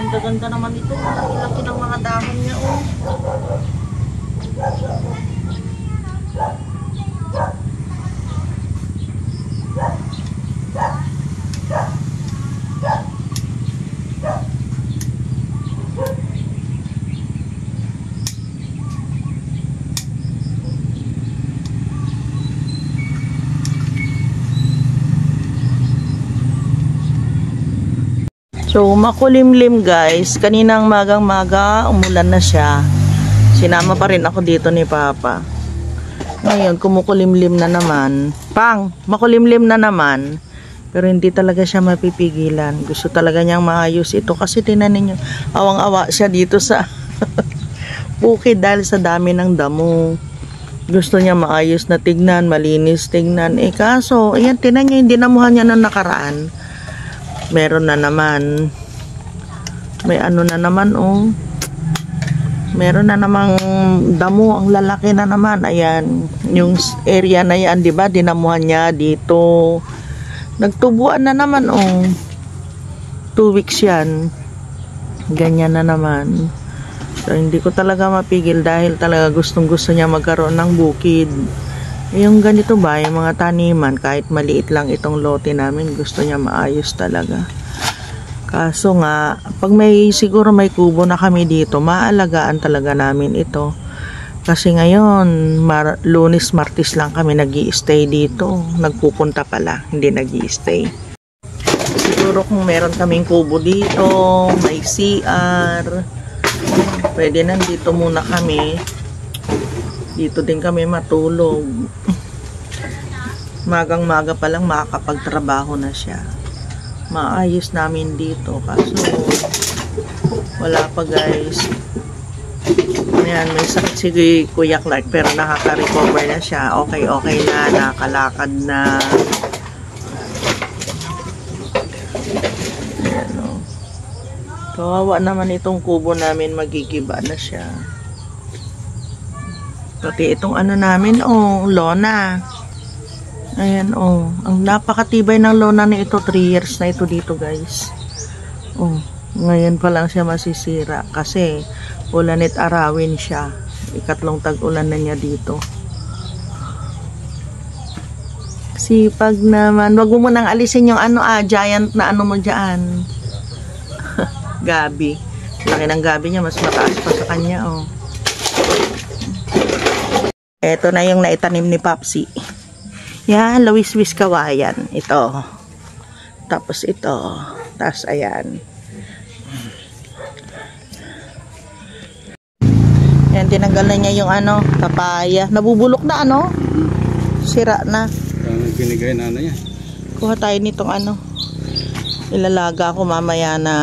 Ganda-ganda naman ito. Laki ng mga dahon niya, oh. So, makulimlim guys. Kaninang magang-maga, umulan na siya. Sinama pa rin ako dito ni Papa. Ngayon, kumukulimlim na naman. Pang, makulimlim na naman. Pero hindi talaga siya mapipigilan. Gusto talaga niyang maayos ito. Kasi tinanin niyo, awang-awa siya dito sa bukid dahil sa dami ng damo. Gusto niya maayos na tignan, malinis tignan. Eh kaso, ayan, tinan niyo, hindi namuhan niya na nakaraan. Meron na naman. May ano na naman, oh. Meron na namang damo, ang lalaki na naman. Ayan, yung area na yan, di ba? Dinamuhan niya dito. Nagtubuan na naman, oh. 2 weeks yan. Ganyan na naman. So, hindi ko talaga mapigil dahil talaga gustong-gusto niya magkaroon ng bukid. Yung ganito ba, yung mga taniman, kahit maliit lang itong lote namin, gusto niya maayos talaga. Kaso nga, pag siguro may kubo na kami dito, maalagaan talaga namin ito. Kasi ngayon, Lunes, Martes lang kami nag-i-stay dito. Nagpupunta pala, hindi nag-i-stay. Siguro kung meron kaming kubo dito, may CR, pwede nandito muna kami. Dito din kami matulog. Magang-maga pa lang makakapagtrabaho na siya. Maayos namin dito. Kaso, wala pa guys. Ayan, may sakit si Kuya Clark pero nakaka-recover na siya. Okay na. Nakakalakad na. Ayan o. Kawawa naman itong kubo namin. Magigiba na siya. Pati itong ano namin, oh, lona. Ayan, oh. Ang napakatibay ng lona na ito. 3 years na ito dito, guys. Oh, ngayon pa lang siya masisira. Kasi, ulanit arawin siya. Ikatlong tag-ulan na niya dito. Sipag naman. Wag mo nang alisin yung ano, giant na ano mo dyan. Gabi. Laki ng gabi niya. Mas mataas pa sa kanya, oh. Ito na yung naitanim ni Papsi. Yan, lawis-wis kawayan. Ito. Tapos ito. Tapos ayan. Yan, tinanggal na niya yung ano, papaya. Nabubulok na ano? Sira na. Binigay na ano yan. Kuha tayo nitong ano. Ilalaga ko mamaya na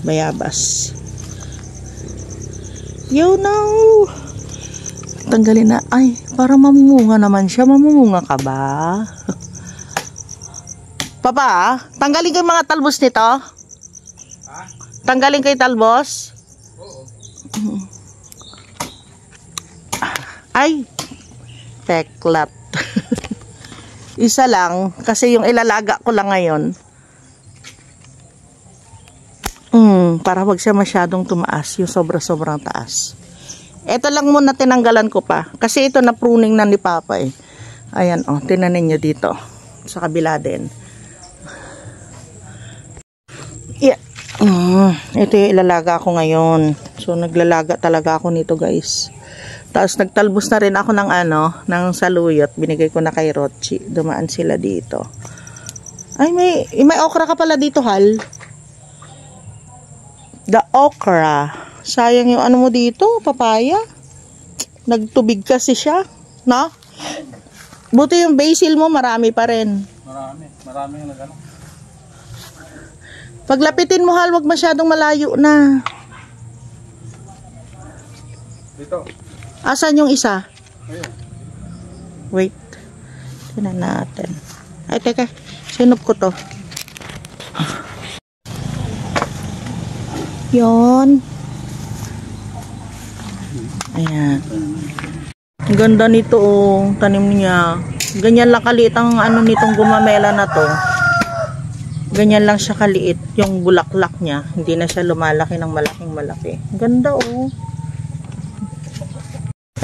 bayabas. Yo no! Tanggalin na. Ay, para mamumunga naman siya. Mamumunga ka ba? Papa, tanggalin ko yung mga talbos nito. Ha? Tanggalin ko yung talbos? Oo. Ay, teklat. Isa lang. Kasi yung ilalaga ko lang ngayon. Para wag siya masyadong tumaas. Yung sobra-sobrang taas. Ito lang muna tinanggalan ko pa. Kasi ito na pruning na ni Papa eh. Ayan oh, tinanin nyo dito. Sa kabila din. Yeah. Ito yung ilalaga ko ngayon. So naglalaga talaga ako nito guys. Tapos nagtalbos na rin ako ng ano, ng saluyot. Binigay ko na kay Rochi. Dumaan sila dito. Ay may okra ka pala dito, Hal. The okra. Sayang yung ano mo dito, papaya. Nagtubig kasi siya. No? Buti yung basil mo, marami pa rin. Marami yung nagano. Paglapitin mo, Hal, wag masyadong malayo na. Dito. Asan yung isa? Ayun. Wait. Tignan natin. Ay, teka. Sinup ko to. Yon. Ayan. Ang ganda nito, oh. Tanim niya. Ganyan lang kaliit ang ano nitong gumamela na to. Ganyan lang siya kaliit. Yung bulaklak niya. Hindi na siya lumalaki ng malaking malaki. Ganda oh.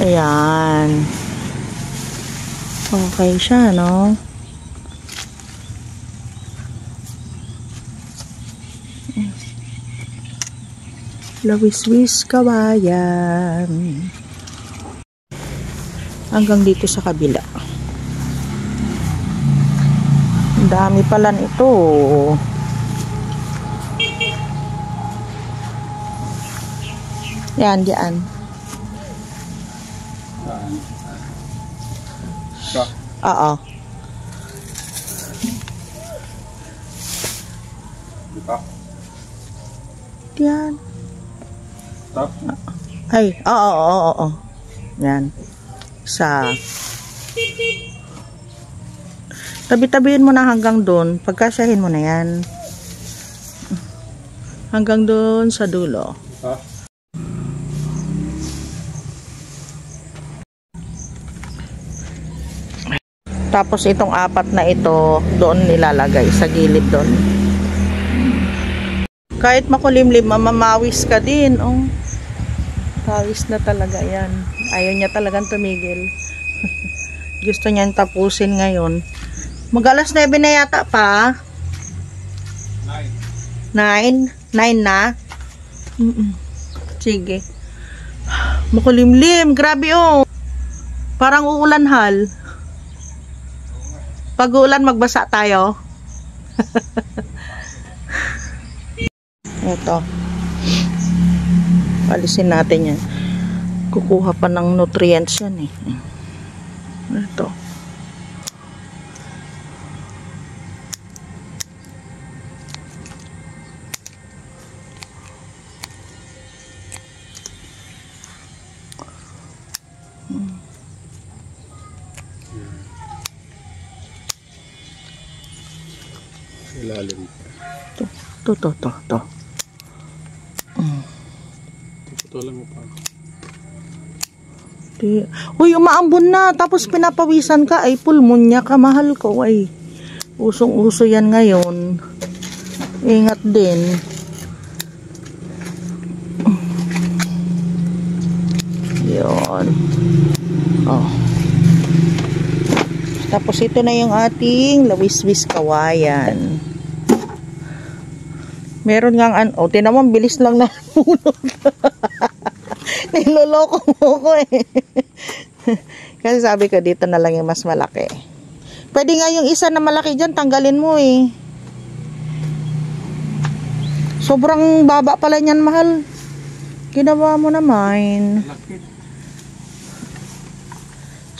Ayan. Okay siya, no? Lawis-wis kawayan. Hanggang dito sa kabila. Ang dami pala nito. Yan, diyan. Oo. Dito. Yan. Stop. Ay, oo. Yan. Sa tabi-tabihin mo na hanggang doon. Pagkasyahin mo na yan. Hanggang doon sa dulo. Ha? Tapos itong apat na ito, doon nilalagay sa gilid doon. Kahit makulimlim, mamamawis ka din. Oh. Pawis na talaga yan. Ayaw niya talagang tumigil. Gusto niyang tapusin ngayon. Mag-alas 9 na yata pa. 9? 9 na? Sige. Makulimlim. Grabe oh. Parang uulan hal. Pag uulan, magbasa tayo. Ito. Alisin natin yan. Kukuha pa ng nutrients yan eh. Ito. Ilalim. To. Putulan mo pa. Uy, umaambon na. Tapos pinapawisan ka. Ay, pulmonya ka. Mahal ko. Ay, usong-uso yan ngayon. Ingat din. Yun. Oh. Tapos ito na yung ating lawis-wis kawayan. Meron ngang oh, tinamang bilis lang na hulog. Niloloko mo ko eh. Kasi sabi ko dito na lang yung mas malaki. Pwede nga yung isa na malaki dyan, tanggalin mo eh. Sobrang baba pala niyan, mahal. Ginawa mo naman.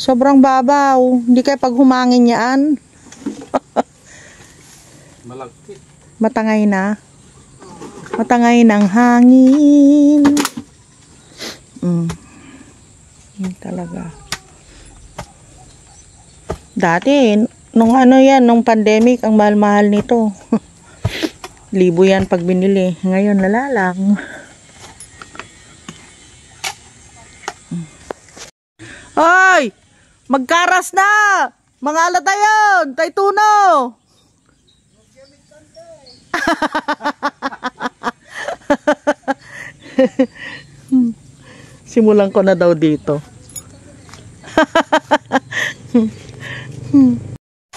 Sobrang babaw. Hindi kayo pag humangin yan. Malagkit. Matangay na. Matangay ng hangin. Yan talaga. Dati, nung ano yan, nung pandemic, ang mahal-mahal nito. Libo yan pag binili. Ngayon, lalalang. Hoy! Magkaras na! Mga alata yun! Taytuno! Simulan ko na daw dito.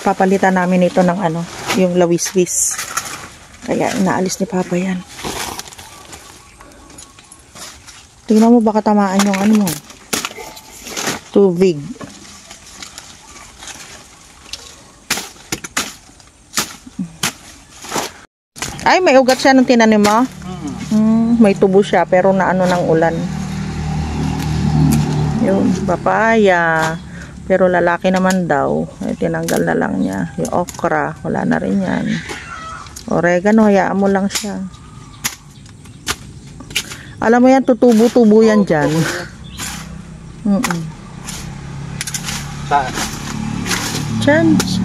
Papalitan namin ito ng ano, yung lawis-wis. Kaya inaalis ni Papa yan. Tingnan mo baka tamaan yung ano mo. Tubig. Ay, may ugat siya nung tinanim mo? May tubo siya pero naano ng ulan. Yung papaya. Pero lalaki naman daw. Ay, tinanggal na lang niya. Yung okra, wala na rin yan. Oregano, hayaan mo lang siya. Alam mo yan, tutubo-tubo yan dyan. Saan? Chance.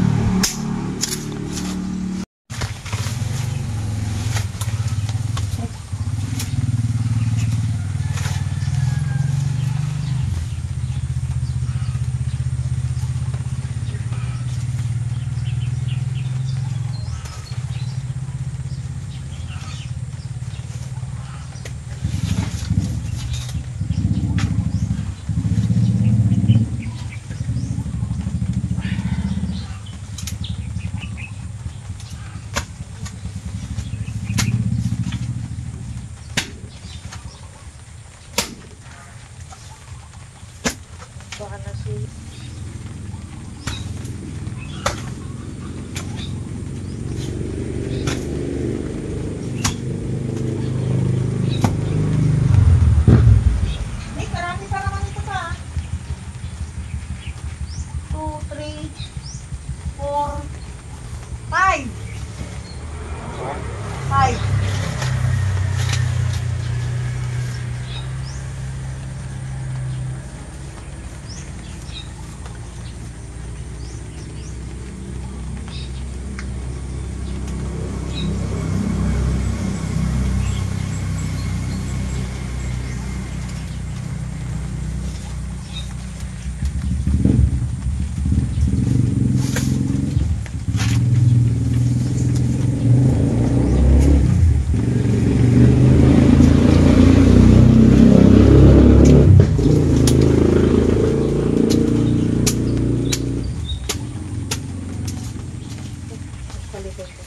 likod ko.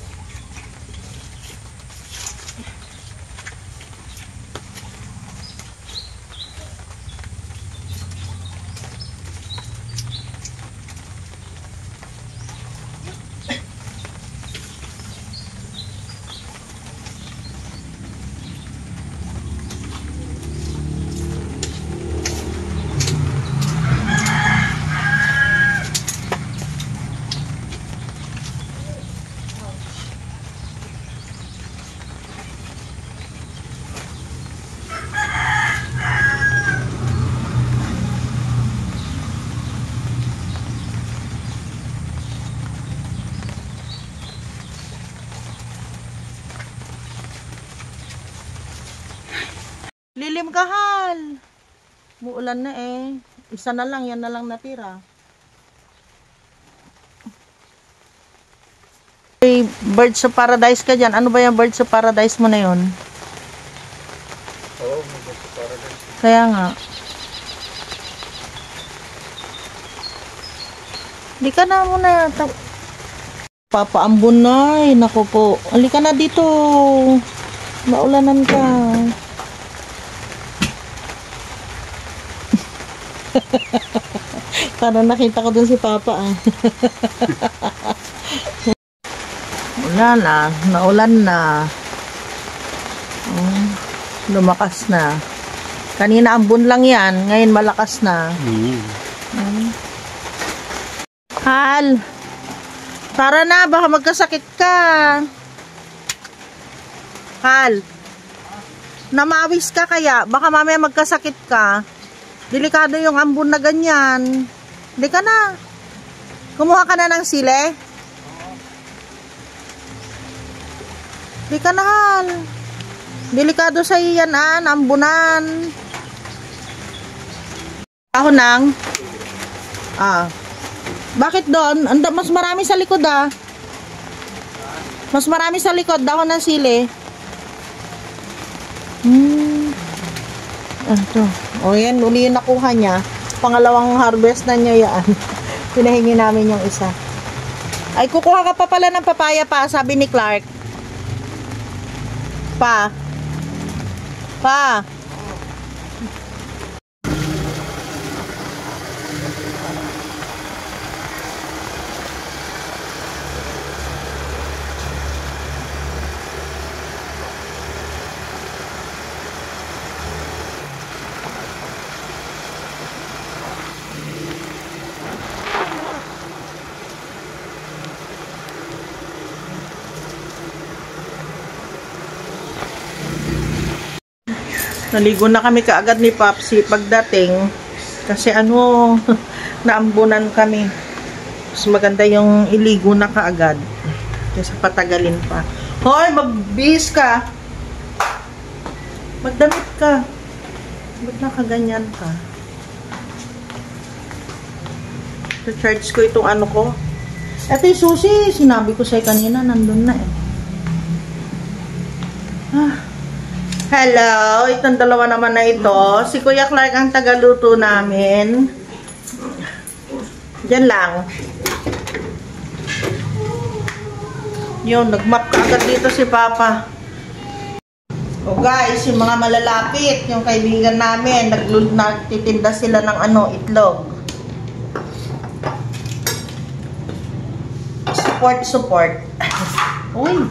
Lilim ka, Hal. Muulan na eh. Isa na lang, yan na lang natira. May Birds of Paradise ka dyan. Ano ba yung Birds of Paradise mo na yun? Oo, mag-asa para din. Kaya nga. Di ka na muna. Papaambon na. Ay, naku po. Halika na dito. Maulanan ka. Para nakita ko dun si Papa ah. Wala na, naulan na. Lumakas na. Kanina ambon lang yan, ngayon malakas na. Hal, tara na, baka magkasakit ka. Hal, namawis ka kaya, baka mamaya magkasakit ka. Delikado yung ambon na ganyan. Hindi ka na. Kumuha ka na ng sile? Hindi ka na, Hal. Delikado sa iyan, ambunan. Ako nang. Bakit doon? Mas marami sa likod Mas marami sa likod. Dahon ng sile. Ito. O yan, uli yung nakuha niya. Pangalawang harvest na niya yan. Pinahingi namin yung isa. Ay, kukuha ka pa pala ng papaya pa, sabi ni Clark. Pa. Naligo na kami kaagad ni Papsi pagdating kasi naambunan kami. Mas maganda yung iligo na kaagad kaysa patagalin pa. Hoy, magbihis ka. Magdamit ka. Ba't nakaganyan ka? Charge ko itong ko. Ito yung susi. Sinabi ko sa'yo kanina, nandun na eh. Hello, itong dalawa naman na ito. Si Kuya Clark ang tagaluto namin. Diyan lang. Yun, nagmap ka agad dito si Papa. O guys, yung mga malalapit, yung kaibigan namin, nagtitinda sila ng itlog. Support. Uy,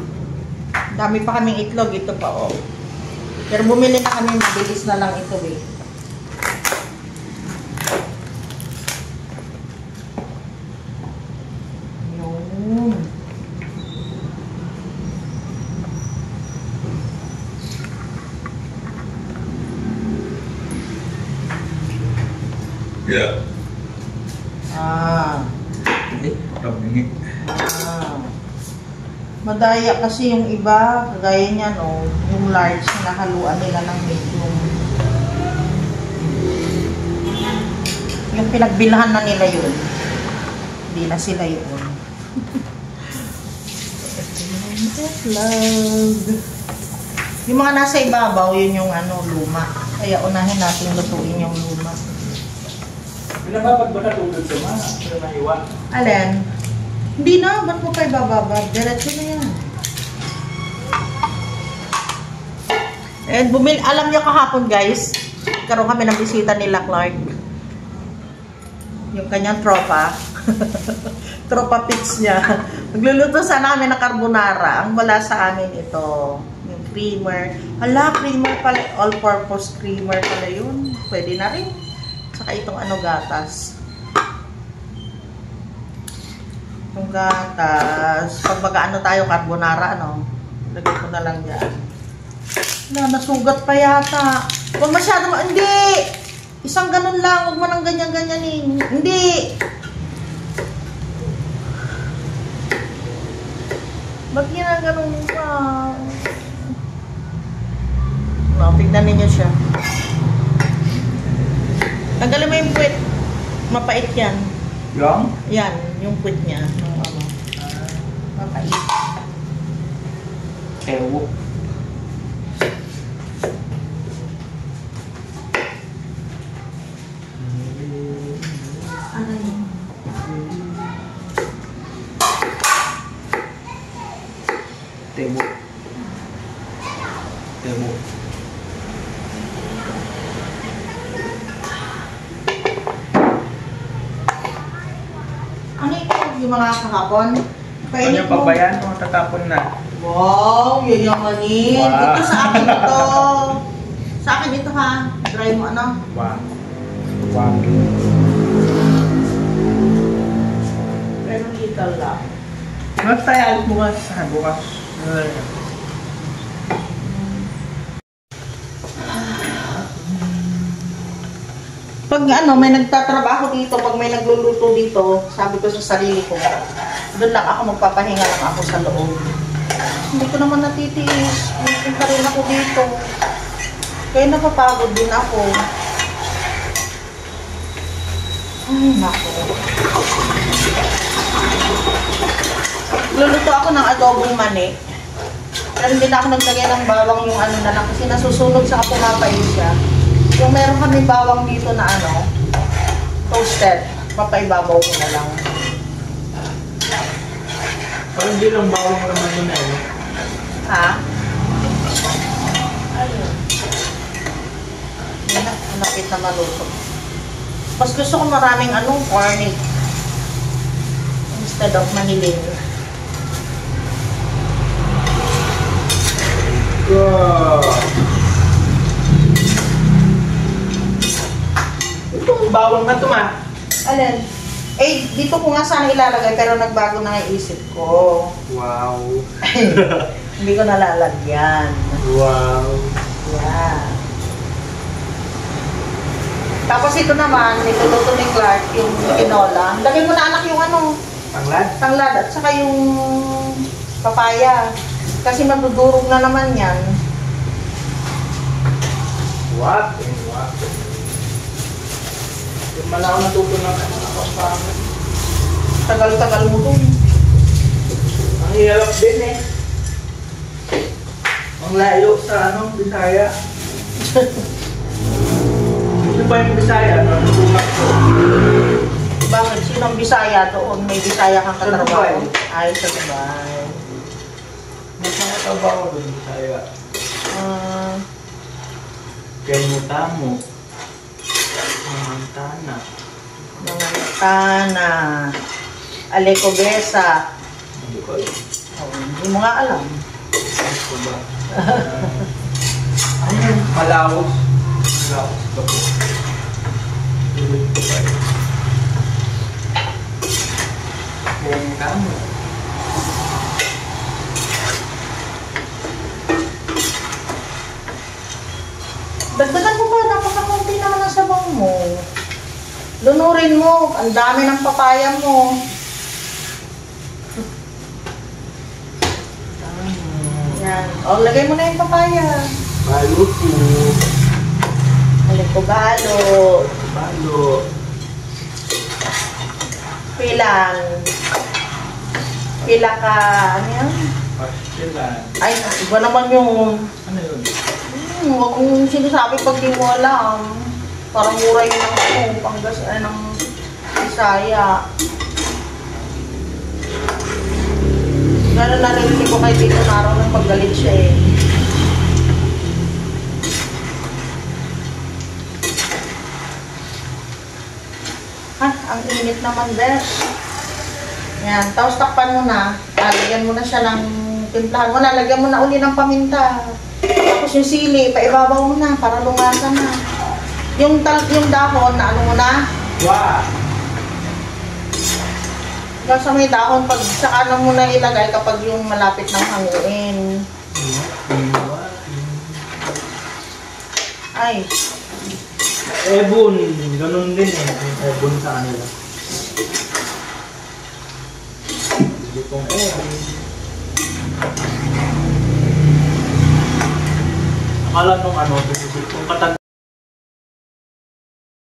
dami pa kaming itlog. Ito pa, oh. Pero bumili na kami, mabilis na lang ito eh. Yun. Yeah. Madaya kasi yung iba, kagaya niyan, yung large, nahaluan nila ng medium. Yung pinagbilhan na nila yun. Hindi na sila yun. Yung mga nasa ibabaw, yun yung luma. Kaya unahin natin lutuin yung luma. Pinapapag ba natulog sa mga? Pero naiwan? Alin? Hindi na, ba't mo pa ibababa? Diretso na yan. And alam niyo kahapon guys, karoon kami ng bisita nila Clark. Yung kanyang tropa. Tropa pits niya. Magluluto sana kami ng carbonara. Ang wala sa amin ito. Yung creamer. Hala, creamer pala. All-purpose creamer pala yun. Pwede na rin. Saka itong ano gatas. Itong gatas. Pag mag-ano tayo, carbonara, ano? Lagay ko na lang dyan. Wala, nasugat pa yata. Huwag masyado hindi! Isang ganun lang. Huwag mo nang ganyan-ganyanin. Hindi! Ba't ginaganon pa? No, tignan ninyo siya. Tanggalin mo yung puwet. Mapait yan. Yung? Yan, yung puwet niya. Yung ano. Mapait. Ewo. Ano yun? Tebo. Tebo. Ano ito? Yung mga kahapon? Ano pa ba yan? O, tatapon na. Wow, yayamanin. Wow. Ito sa akin ito. Sa akin ito ha. Try mo ano? Wow. Wow. Pero little lang. Mas tayo alit bukas. Bukas. Pag ano, may nagtatrabaho dito, pag may nagluluto dito, sabi ko sa sarili ko, doon lang ako magpapahinga lang ako sa loob. Hindi ko naman natitiis. Punta rin ako dito. Kaya napapagod din ako. Ay, nako. Luluto ako ng adobong mani. Pero hindi na ako naglagay ng bawang yung ano na lang kasi nasusunog sa pumapait siya. Yung meron kami bawang dito na ano, toasted. Papaibabaw ko na lang. Parang hindi lang bawang naman yun eh. No? Ha? Ayun. Yan na, napit na maluto. Mas gusto ko maraming anong garnic. Instead of manilin. Wow. Itong bawang na ito ma. Alin? Eh, dito ko nga sana ilalagay pero nagbago na ang isip ko. Wow. Hindi ko nalalagyan. Wow. Yeah. Tapos ito naman, niluluto ni Clark yung tinola. Lagay mo na anak yung ano, Tanglad? tanglad at saka yung papaya. Kasi madudurog na naman yan. What? What? Yung mala ako natuto ng ano ako pa. Tagal-tagal mo dun. Ang hirap din eh. Ang layo sa ano, Bisaya. Ano ba yung Bisaya? Ano tulak ko? Bakit? Sinong Bisaya doon? May Bisaya kang Sa katrabaho? Dubai. Ay, sa Dubai. Mas mga trabaho doon Bisaya. Ah, Kenmutamo. Montana. mga Tana. Alecobesa. Hindi ko alam. Oh, hindi mo nga alam. Ano ko ba? Ano yung Malaos? Malaos ba po? Ulit ko ba yun? Kenmutamo. Dagdagan mo pa, napakakunti naman ang sabaw mo. Lunurin mo, ang dami ng papaya mo. Yan. O, lagay mo na yung papaya. Balo po. Alikobalo. Balo. Pilang. Pila ka, ano yan? Pastilan. Ay, iba naman yung, Ano yun? huwag mong sinasabi pag di mo alam. Parang mura yun ng Panggas, ng Bisaya. Pero narinig ko kay Tito Naro nang paggalit siya eh. Ah, ang init naman, Beth. Yan, tapos takpan mo na. Lagyan mo na siya ng timplahan mo na. Lagyan mo na uli ng paminta. Tapos yung sili, paibabaw mo na para lumasa na. Yung dahon na ano mo na. Wow! Sa may dahon, pag saka na mo na ilagay kapag yung malapit ng hanguin. Ay, Ebon, ganun din eh. Ebon sa kanila. Hindi pong ebon. Akala nung ano, kung katag